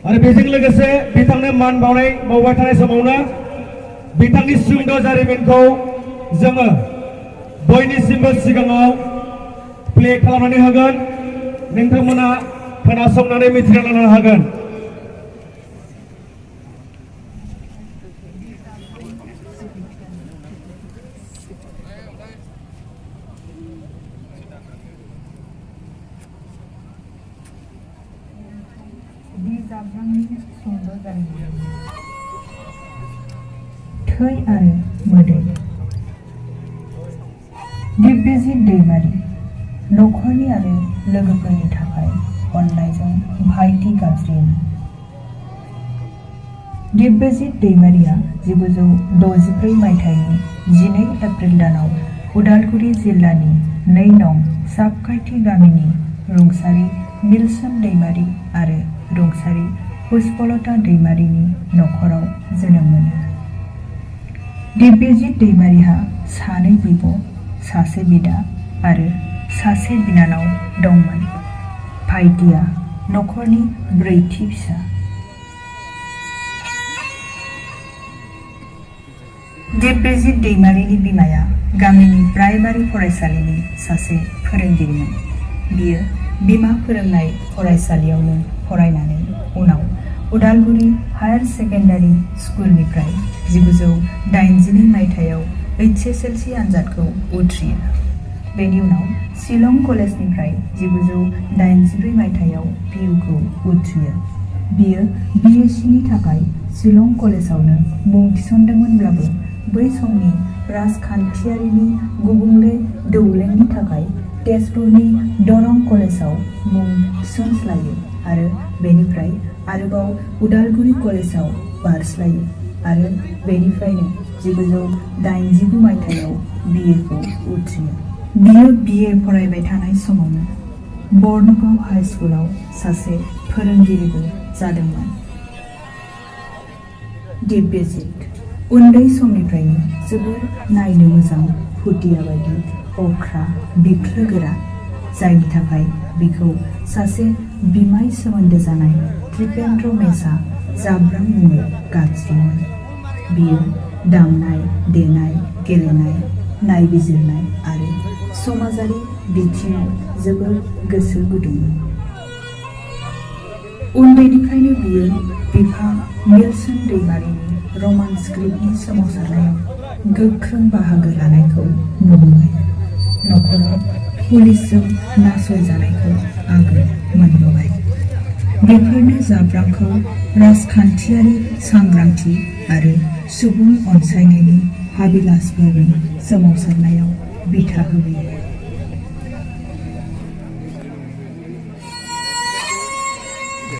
आरो बेजों लोगोसे बिथांनो मान बावनाय बावबाय थानाय समावनो बिथांनि सुंद' जारिमिनखौ जोङो बयनिसिमबो सिगाङाव प्ले खालामनानै होगोन। नोंथांमोना खोनासंनानै मिथिना लानो हागोन। dzabrangनि सुंद' जारिमिन। थै आरो मोदै। दिव्यजित दैमारि नखरनि आरो लोगोफोरनि थाखाय अननायजों भाइटि गाबज्रियोमोन। दिव्यजित दैमारिया 1964 मायथाइनि 12 एप्रिल दानाव उदालगुरि जिल्लानि 2 नं सापकाइथि गामिनि रुंसारि निलसन दैमारि आरो रुंसारि पुष्पलता दैमारिनि नखराव जोनोम मोनो। दिव्यजित दैमारिहा 2 बिब', 1 बिदा आरो 1 बिनानाव दंमोन। भाइटिया नखरनि 4थि फिसा। दिव्यजित दैमारिनि बिमाया गामिनि प्राइमारि फरायसालिनि सासे फोरोंगिरिमोन। बियो बिमा फोरोंनाय फरायसालियावनो फरायनानै उनाव उदालगुरि हायार सेकेन्डारि स्कुलनिफ्राय 1982 मायथाइयाव HSLC आनजादखौ उथ्रियो। बेनि उनाव शिलं कलेजनिफ्राय 1984 मायथाइयाव PUखौ उथ्रियो। बियो BScनि थाखाय शिलं कलेजावनो मुं थिसनदोंमोनब्लाबो बै समनि राजखान्थियारिनि गुबुंले दौलेंनि थाखाय तेजपुरनि दरं कलेजाव मुं थिसनस्लायो आरो बेनिफ्राय आरोबाव उदालगुरि कलेजाव बारस्लायो आरो बेनिफ्रायनो 1989 मायथाइयाव BAखौ उथ्रियो। बियो BA फरायबाय थानाय समावनो बर्नगाव हाइ स्कुलाव सासे फोरोंगिरिबो जादोंमोन। दिव्यजित उन्दै समनिफ्रायनो जोबोर नायनो मोजां फुथिया बायदि अख्रा बिख्लो गोरा, जायनि थाखाय बिखौ सासे बिमाय सोमोन्दो जानाय त्रिपेन्द्र मेसा जाब्रां मुङै गाबज्रियोमोन। बियो दामनाय देनाय, गेलेनाय, नायबिजिरनाय आरो समाजारि बिथिङाव जोबोर गोसो गुदुंमोन। उन्दैनिफ्रायनो बियो बिफा निलसन दैमारिनि रमान स्क्रिप्टनि सोमावसारनायाव गोख्रों बाहागो लानायखौ नुबोबाय। नखराव पुलिसजों नासयजानायखौ आगोल मोनबोबाय। बेफोरनो जाब्रांखौ राजखान्थियारि सांग्रांथि आरो सुबुं अनसायनायनि हाबिलासफोरनि सोमावसारनायाव बिथा होबोयो।